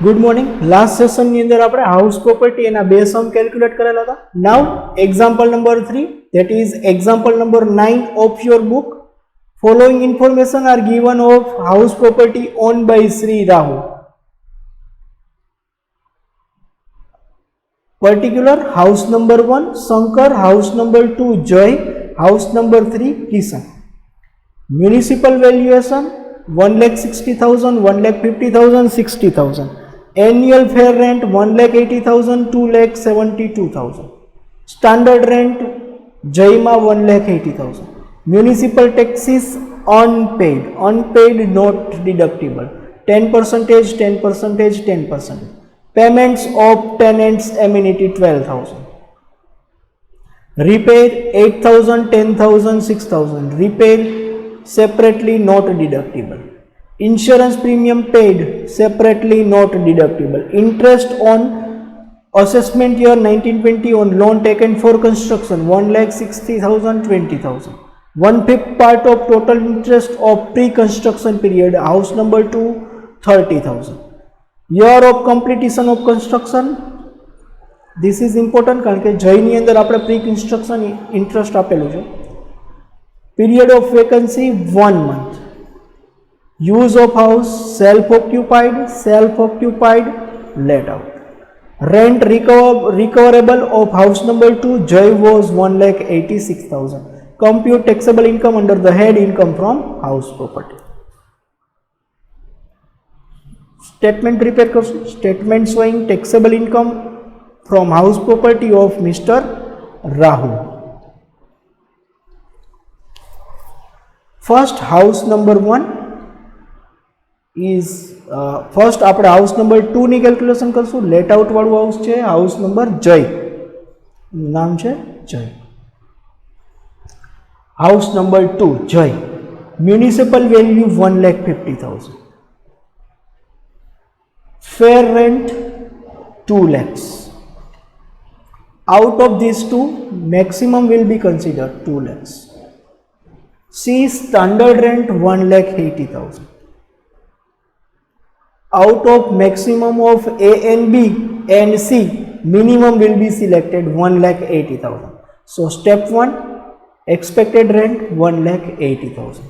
Good morning. Last session ની અંદર આપણે હાઉસ પ્રોપર્ટી એના બે સમ કેલ્ક્યુલેટ કરેલા હતા. નાઉ example number 3 that is example number 9 of your book. Following information are given of house property owned by Sri Rahul. Particular house number 1 Shankar, house number 2 Joy, house number 3 Kishan. Municipal valuation 1,60,000, 1,50,000, 60,000. Annual fair rent 1,80,000, 2,72,000. Standard rent Jaima 1,80,000. Municipal taxes unpaid, unpaid not deductible 10%, 10%, 10%. Payments of tenants amenity 12,000. Repair 8,000, 10,000, 6,000. Repair separately not deductible. Insurance premium paid separately not deductible. Interest on assessment year 1920 on loan taken for construction 1,60,000, 20,000. 1/5 part of total interest of pre-construction period house number 2 30,000. Year of completion of construction, this is important કારણ કે જયની અંદર આપણે pre construction interest આપેલું છે. Period of vacancy 1 month. Use of house self-occupied, let out. Rent recoverable of house number 2 Joy was 1,86,000. Compute taxable income under the head income from house property. Statement prepare કરશું. Statement showing taxable income from house property of Mr. Rahul. First house number 1 is first આપણે house number 2 ની calculation કરશું. Late out વાળું house છે house number જય, નામ છે જય. હાઉસ નંબર 2 જય. Municipal value 1,50,000. Fair rent 2 lakhs. Out of these two, maximum will be considered 2 lakhs. C standard rent 1,80,000. Out of maximum of A and B and C, minimum will be selected 1,80,000. So step 1 expected rent 1,80,000.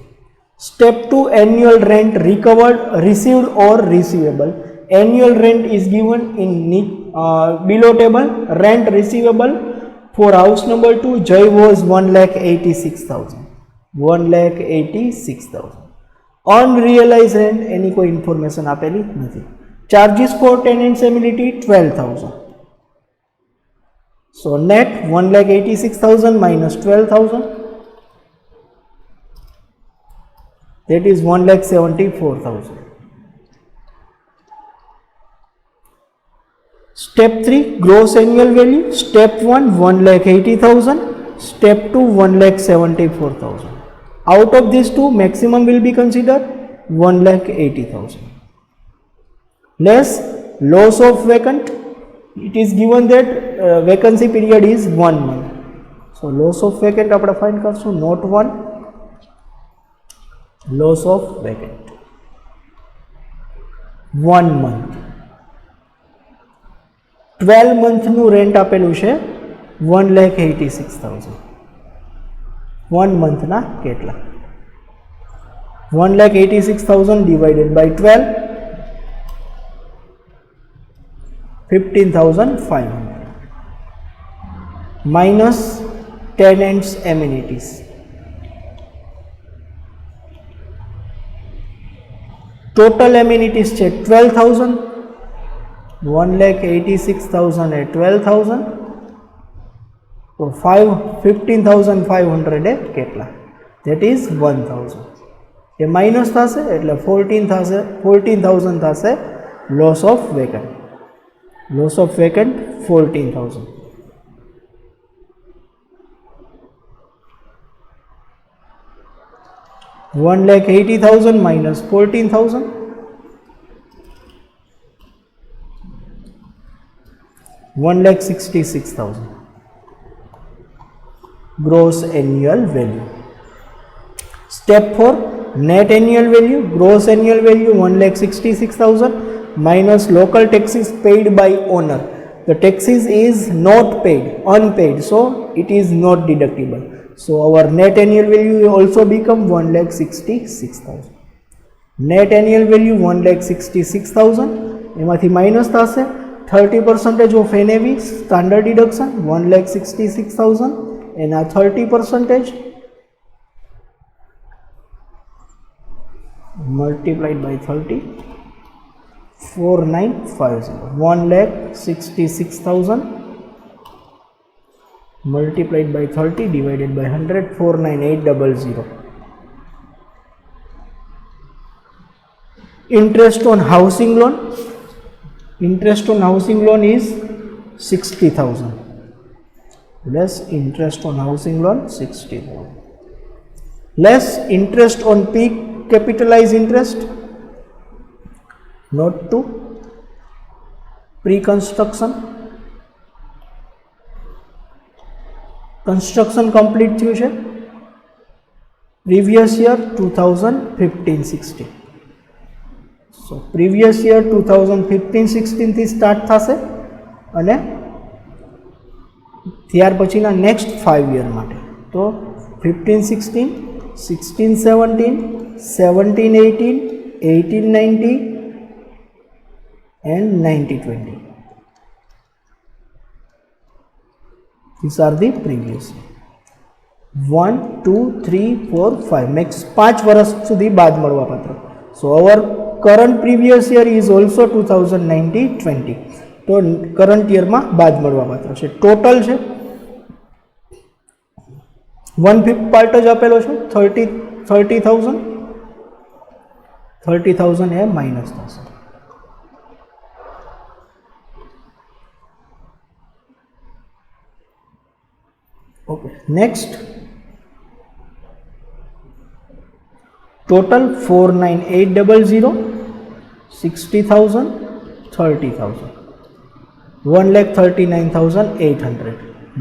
Step 2 annual rent recovered, received or receivable. Annual rent is given in below table. Rent receivable for house number 2 Jai was 1,86,000. 1,86,000. Unrealized rent એની કોઈ information આપેલી નથી. Charges for tenants amenity 12,000. So net 1,86,000 minus 12,000, that is 1,74,000. Step 3 gross annual value. Step 1 1,80,000. Step 2 1,74,000. Out of these two, maximum will be considered 1,80,000. Less loss of vacant. It is given that vacancy period is 1 month. So loss of vacant આપણે find કરશું. Not 1. Loss of vacant 1 month. 12 month નું rent આપેલું છે 1,86,000. 1 month ના કેટલા? 1,86,000 divided by 12, 15,500 minus tenants amenities. Total amenities છે 12,000. 1,86,000 at 12,000. So 15,500 એ કેટલા? That is 1,000. A minus થશે એટલે 14,000 થશે loss of vacant. Loss of vacant 14,000. $1,80,000 minus 14,000, $1,66,000. Gross annual value. Step 4 net annual value. Gross annual value 1,66,000 minus local taxes paid by owner. The taxes is not paid, unpaid, so it is not deductible. So our net annual value will also become 1,66,000. Net annual value 1,66,000. એમાંથી minus થશે 30% of NAV standard deduction 1,66,000 and a 30% multiplied by 30 4950 1,66,000 multiplied by 30 divided by 100 49800. Interest on housing loan. Interest on housing loan is 60,000. Less interest on housing loan 60,000. Less interest on peak capitalized interest. Note 2. Pre-construction. Construction complete થયું છે previous year 2015-16. So previous year 2015-16 થી start થશે અને ત્યાર પછીના next 5 year માટે તો 15-16, 16-17, 17-18, 18-19 and 90-20. These are the previous year. 1, 2, 3, 4, 5 next 5 વર્ષ સુધી બાદ મળવા પાત્ર. So our current previous year is also 2019-20. તો કરંટ યરમાં બાદ મળવા પાત્ર છે. ટોટલ છે 1/5 પાર્ટ જ આપેલો છે 30,000 એ માઇનસ થશે. Okay, next total 49,800 60,000 30,000 1,39,800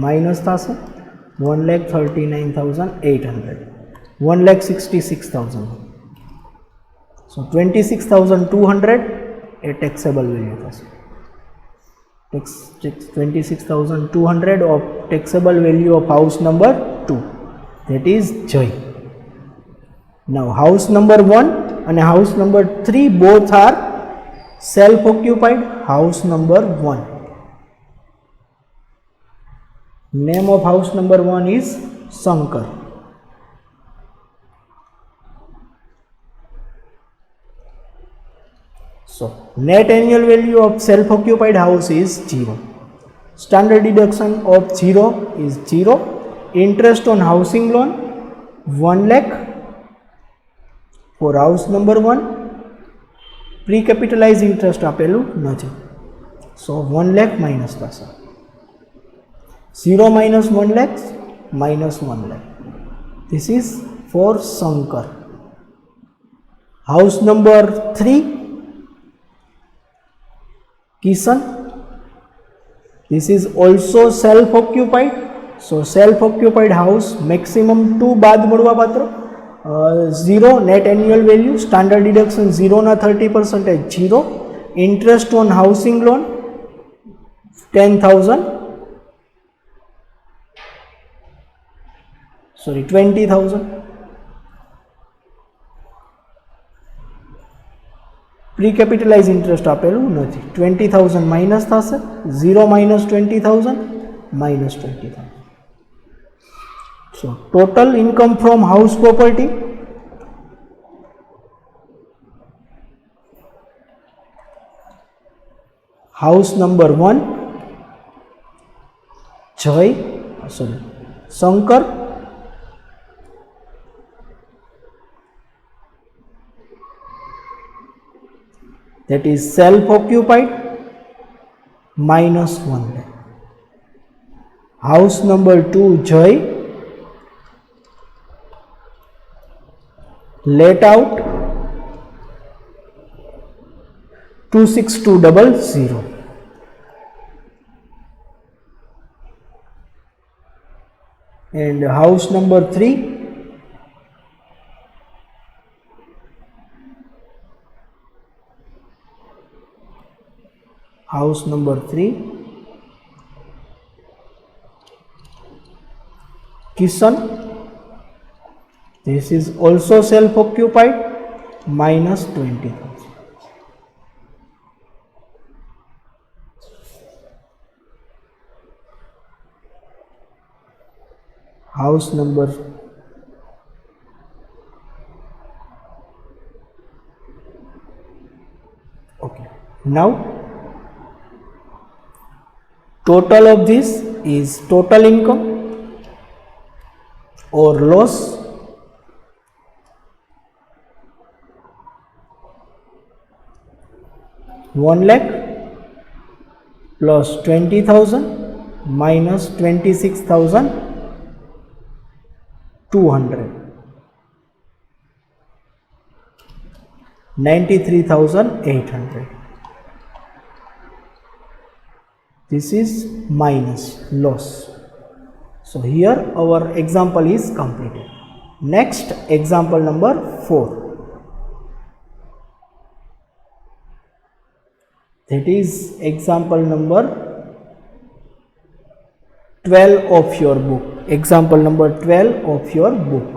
minus થશે 1,39,800 1,66,000. So 26,200 a taxable value થશે. 26,200 of taxable value of house number 2, that is Joy. Now house number 1 and house number 3 both are self occupied. House number 1, name of house number 1 is Shankar. So net annual value of self occupied house is 0. Standard deduction of 0 is 0. Interest on housing loan 1 lakh for house number 1. Pre-capitalized interest આપેલું નથી. So 1 lakh minus થશે. 0 minus 1 lakh minus 1 lakh. This is for Shankar. House number 3 Kishan. This is also self occupied. So self occupied house maximum 2 બાદ મળવા પાત્ર. 0 net annual value, standard deduction 0 na 30% 0. Interest on housing loan 10,000, sorry 20,000. Pre-capitalized interest આપેલું નથી. 20,000 minus થશે. 0 minus 20,000 minus 20,000. So total income from house property house number 1 Shankar, that is self occupied minus 1 lakh. House number 2 Joy, let out 26,200. And house number 3 -1 House number 3, Kishan. This is also self-occupied, minus 20,000. House number okay. Now total of this is total income or loss. One lakh plus 20,000 minus 26,200, 93,800. This is minus loss. So here our example is completed. Next, example number 4. That is example number 12 of your book. Example number 12 of your book.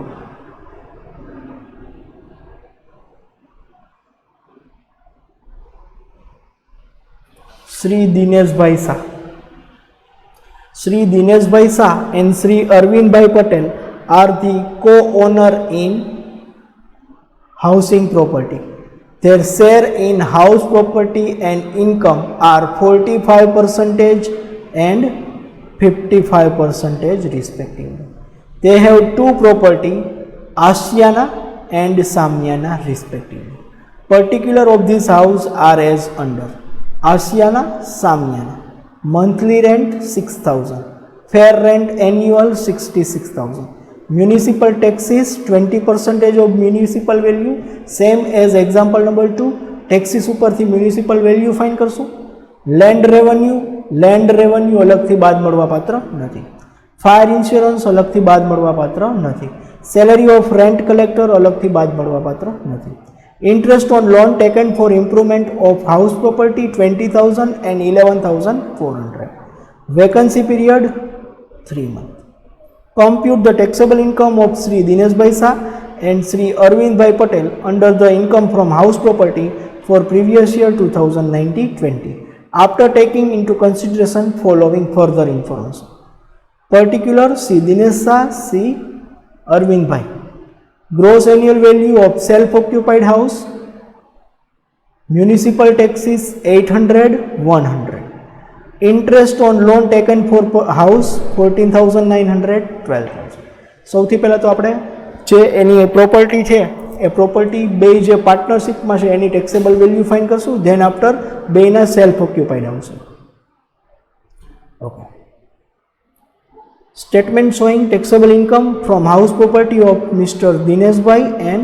Sri Dinesh Bhai Shah. Sri Dinesh Bhai Shah and Sri Arvind Bhai Patel are the co-owner in housing property. Their share in house property and income are 45% and 55% respectively. They have two property, Ashiana and Samyana respectively. Particular of this house are as under. Ashiana, Samyana. Monthly rent 6,000. Fair rent annual 66,000. Municipal taxes 20% of municipal value, same as example number 2. Taxes ઉપરથી municipal value find કરશું. Land revenue અલગથી બાદ મળવા પાત્ર નથી. Fire insurance અલગથી બાદ મળવા પાત્ર નથી. Salary of rent collector અલગથી બાદ મળવા પાત્ર નથી. Interest on loan taken for improvement of house property 20,000 and 11,400. Vacancy period 3 months. Compute the taxable income of Sri Dinesh Bhai Shah and Sri Arvind Bhai Patel under the income from house property for previous year 2019-20 after taking into consideration following further information. Particular Sri Dinesh Shah, Sri Arvind Bhai. Gross annual value of self-occupied house, municipal taxes 800, 100. Interest on loan taken for house 14,900, 12,000. સૌથી પહેલાં તો આપણે જે એની property છે એ property બે જે પાર્ટનરશિપમાં છે એની taxable value find કરશું. ધેન આફ્ટર બેના સેલ્ફ ઓક્યુપાઈડ આવશે. Okay. Statement showing taxable income from house property of Mr. Dinesh Bhai and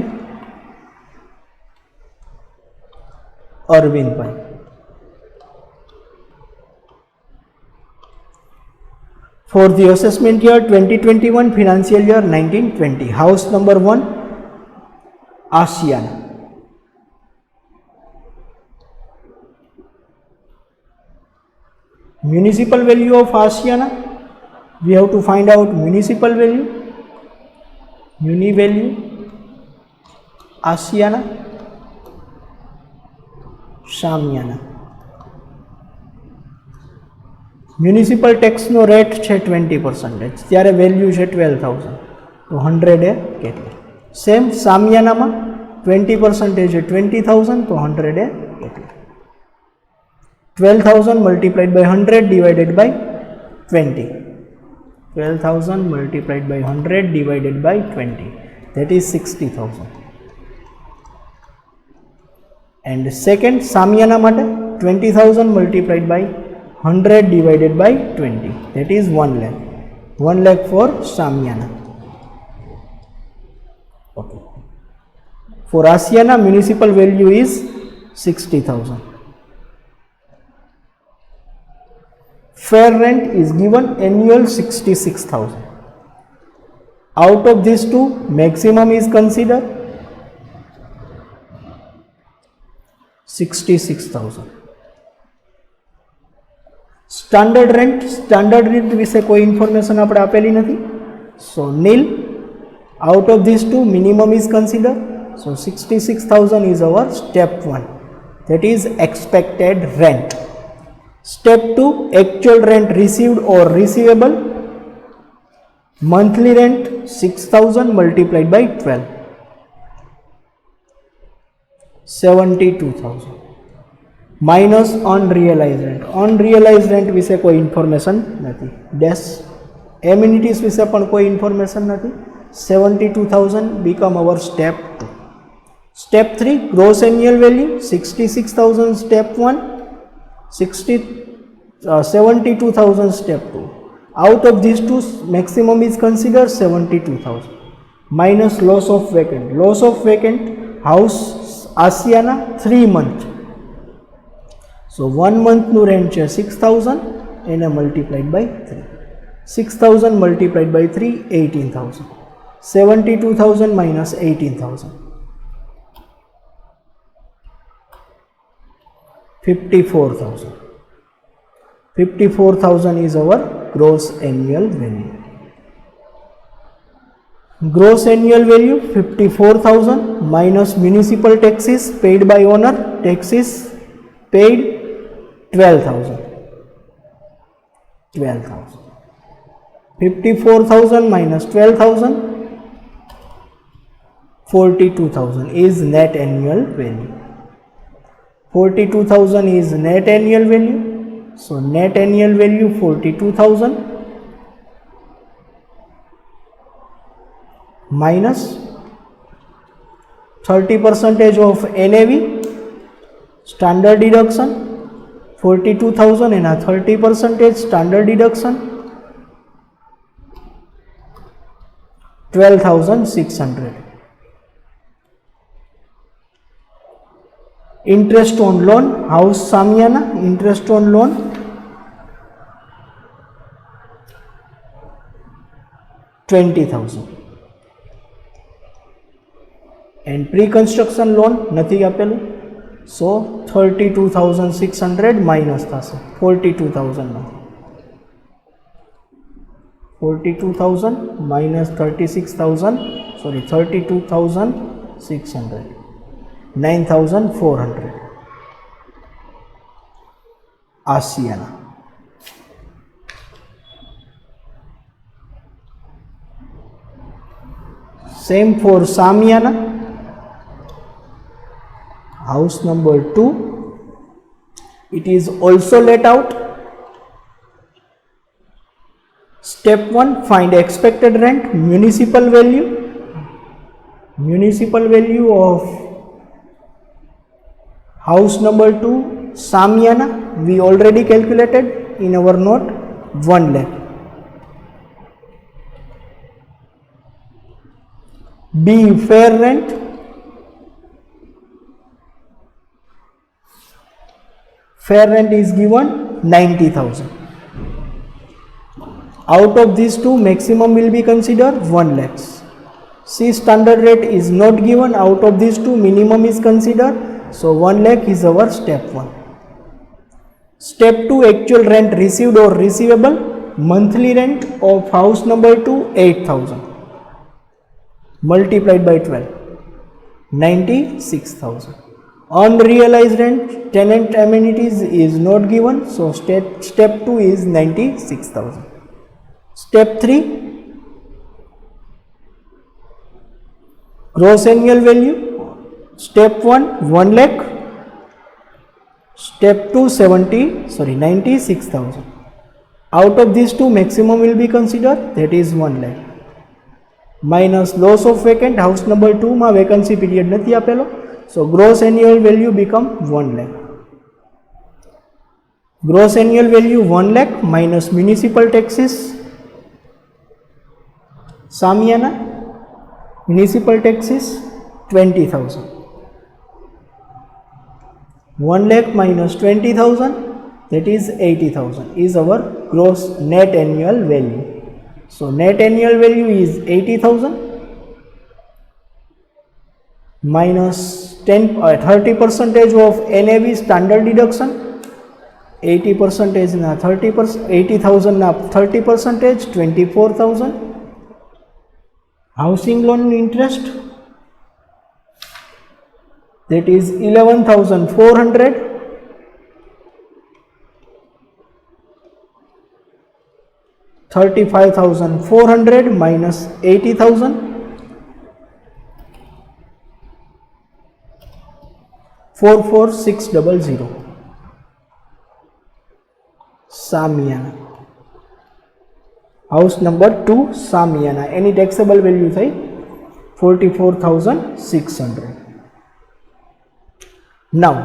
Arvind Bhai. For the assessment year 2021, financial year 1920, house number 1, Ashiana. Municipal value of Ashiana. We have to find out municipal value, muni value, Ashiana, Samyana. Municipal tax no rate છે 20%, ત્યારે value છે 12,000, તો 100 એ કેટલી. Same સામિયાનામાં 20% છે 20,000, તો 100 એ કેટલી. 12,000 multiplied by 100 divided by 20. 12,000 multiplied by 100 divided by 20, that is 60,000. And second Samyana માટે 20,000 multiplied by 100 divided by 20, that is 1 lakh. 1 lakh for Samyana. Okay. For Ashiana, municipal value is 60,000. Fair rent is given annual 66,000. Out of these two, maximum is considered 66,000. Standard rent વિશે કોઈ information આપણે આપેલી નથી, so nil. Out of this two minimum is consider, so 66,000 is our step 1, that is expected rent. Step 2, actual rent received or receivable. Monthly rent 6,000 multiplied by 12, 72,000 minus unrealized rent. Unrealized rent વિશે કોઈ information નથી. Dash amenities વિશે પણ કોઈ information નથી. 72,000 become our step 2. Step 3, gross annual value 66,000 step 1, 72,000 step 2. Out of these two, maximum is considered 72,000 minus loss of vacant. Loss of vacant house Asiana 3 month. So 1 month nu rent છે 6,000 and multiplied by 3. 6,000 multiplied by 3, 18,000. 72,000 minus 18,000. 54,000. 54,000 is our gross annual value. Gross annual value 54,000 minus municipal taxes paid by owner, taxes paid 12,000. 12,000. 54,000 minus 12,000, 42,000 is net annual value. 42,000 is net annual value. So net annual value 42,000 minus 30% of NAV standard deduction 42,000 and a 30% standard deduction 12,600. Interest on loan, house Samiana, interest on loan 20,000 and pre-construction loan નથી આપેલું, so 32,600 minus થશે 42,000 માંથી. 42,000 minus 32,600, 9,400. Asiana. Same for Samiana. House number 2. It is also let out. Step 1, find expected rent, municipal value. Municipal value of house number 2, Samiana, we already calculated in our note, 1 lakh. B, fair rent. Fair rent is given 90,000. Out of these two, maximum will be considered 1 lakh. C, standard rate is not given. Out of these two, minimum is considered. So 1 lakh is our step 1. Step 2, actual rent received or receivable. Monthly rent of house number 2, 8,000 multiplied by 12, 96,000. Unrealized rent, tenant amenities is not given. So step 2 is 96,000. Step 3, gross annual value. Step 1, 1 lakh. Step 2, 96,000. Out of these two, maximum will be considered, that is 1 lakh. Minus loss of vacant, house number 2 માં vacancy period નથી આપેલો, so gross annual value become 1 lakh. Gross annual value 1 lakh minus municipal taxes. Samiana, municipal taxes 20,000. 1 lakh minus 20,000, that is 80,000, is our gross net annual value. So net annual value is 80,000 minus 30% of NAV standard deduction 80% ના 30%, 80,000 ના 30%, 24,000. Housing loan interest, that is 11,400. 35,400 minus 80,000, 44,600. Samiana, house number 2 Samiana, any taxable value થઈ 44,600. Now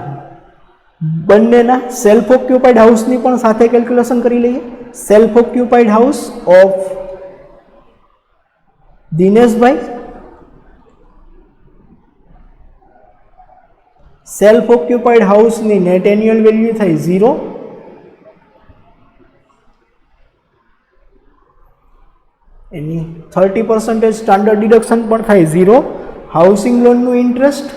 બંનેના self occupied હાઉસની પણ સાથે calculation કરી લઈએ. Self occupied house of Dineshbhai, self occupied હાઉસની net annual value થઈ 0. એની 30% સ્ટાન્ડર્ડ ડિડક્શન પણ થાય 0. હાઉસિંગ લોનનું interest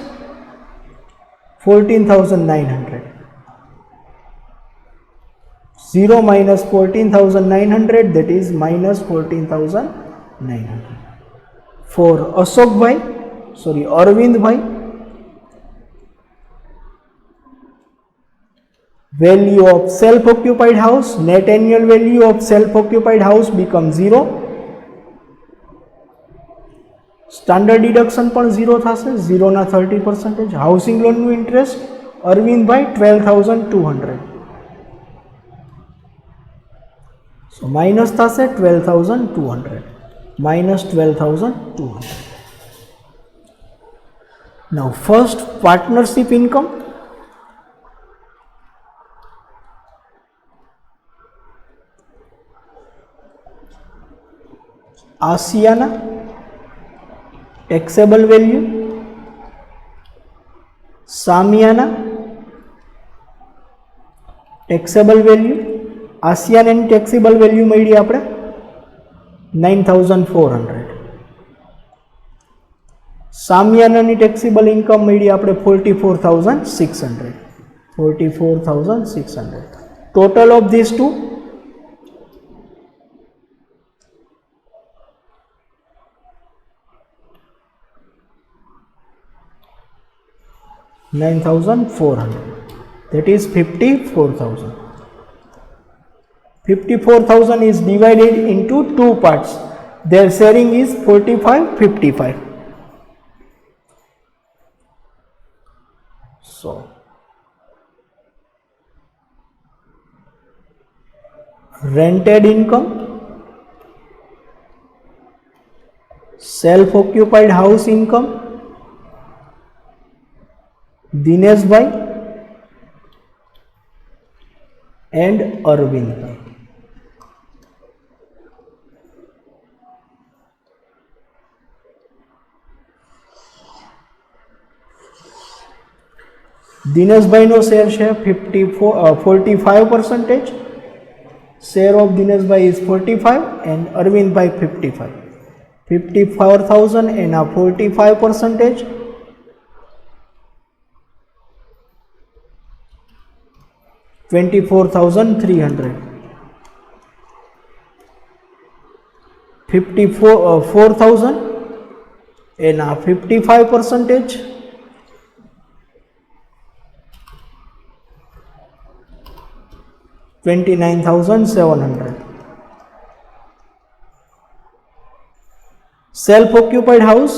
14,900. 0 minus 14,900, that is minus 14,900. For Ashok bhai, sorry, Arvind bhai, value of self-occupied house, net annual value of self-occupied house becomes 0. Standard deduction પણ 0 થશે, 0 ના 30%. Housing લોનનું interest Arvindbhai 12,200. So minus થશે 12,200, minus 12,200. Now first partnership income. Asiana, taxable value. Samiana, taxable value. આસિયાન એની taxable value મળી આપણે 9,400. સામિયાનાની taxable income મળી આપણે 44,600. 44,600. Total of this to 9,400. That is 54,000. 54,000 is divided into two parts. Their sharing is 45-55. So rented income, self-occupied house income, Dinesh bhai and Arvind bhai. દિનેશભાઈનો share છે 45%. Share of Dineshbhai is 45 and Arvindbhai 55. 54,000 એના 45%, 24,300. 4,000 એના 55%, 29,700. Self-occupied house,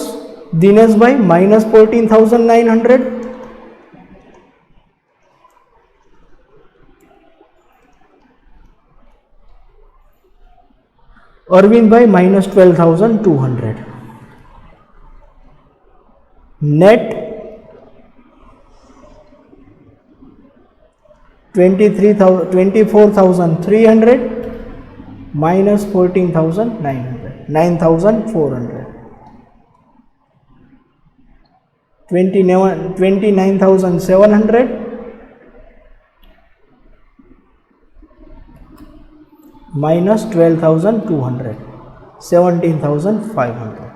Dinesh bhai minus 14,900. Arvind bhai minus 12,200. Net 24,300 minus 14,900, 9,400. 29,700 minus 12,200, 17,500.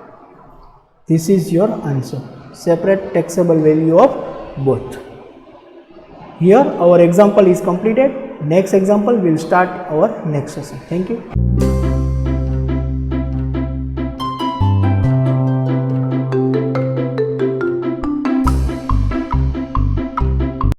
This is your answer. Separate taxable value of both. Here our example is completed. next example we'll start our next session. Thank you.